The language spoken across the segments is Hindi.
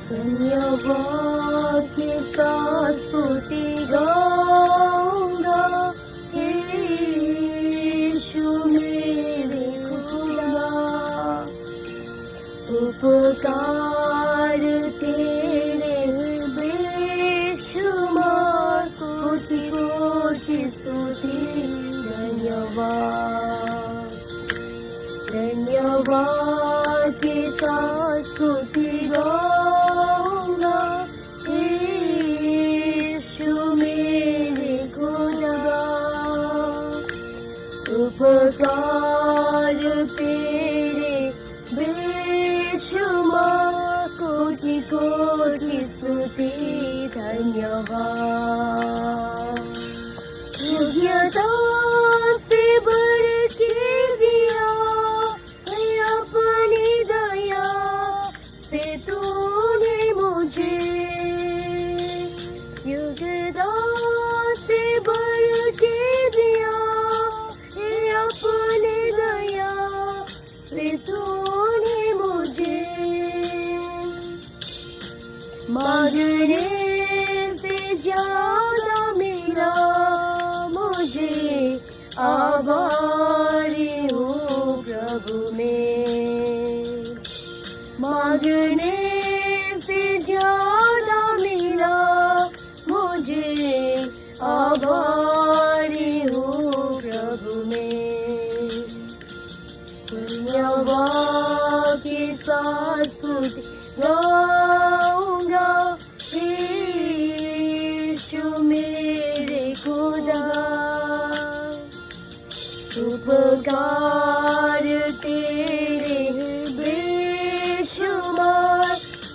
धन्यवाद के साथ स्तुति गाऊंगा, यीशु मेरे खुदा। उपकार तेरे बेशुमार, कोटि कोटि स्तुति धन्यवाद। धन्यवाद के साथ स्तुति गाऊंगा, यीशु मेरे खुदा। उपकार तेरे बेशुमार, कोटि कोटि स्तुति धन्यवाद। योग्यता से बढ़ के दिया अपनी दया से तूने मुझे, योग्यता से बढ़ के दिया अपनी दया से तूने मुझे। मांगने से ज्यादा मिला मुझे, आभारी हूँ प्रभु में। मांगने से ज्यादा मिला मुझे, आभारी हूँ प्रभु में। धन्यवाद के साथ स्तुति गाऊंगा, यीशु मेरे खुदा। उपकार तेरे बेशुमार,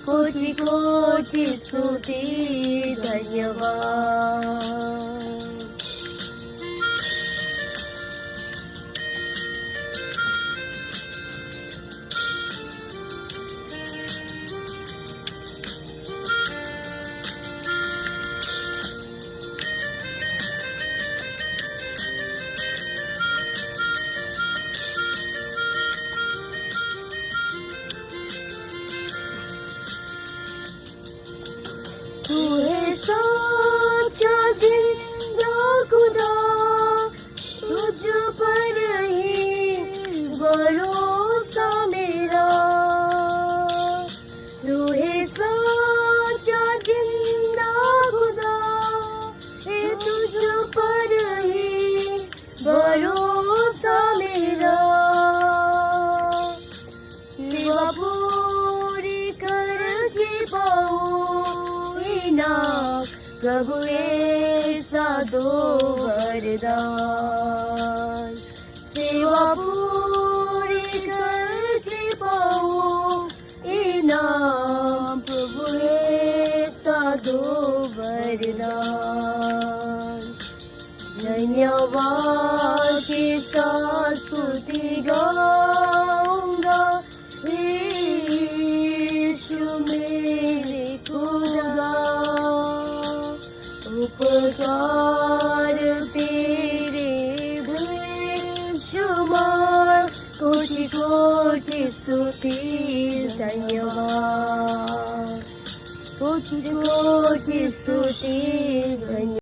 कोटि कोटि स्तुति धन्यवाद। तू है सच्चा जिंदा खुदा, तुझ पर ही भरोसा मेरा। तू है सच्चा जिंदा खुदा, तुझ पर ही भरोसा मेरा। सेवा पूरी करके पाऊं ना प्रभु ऐसा दो वरदान। सेवा पूरी करके पाऊं इनाम, प्रभु ऐसा दो वरदान। धन्यवाद के साथ स्तुति गाऊंगा, यीशु मेरे खुदा। उपकार तेरे बेशुमार, कोटि कोटि स्तुति धन्यवाद। कोटि कोटि स्तुति धन्यवाद।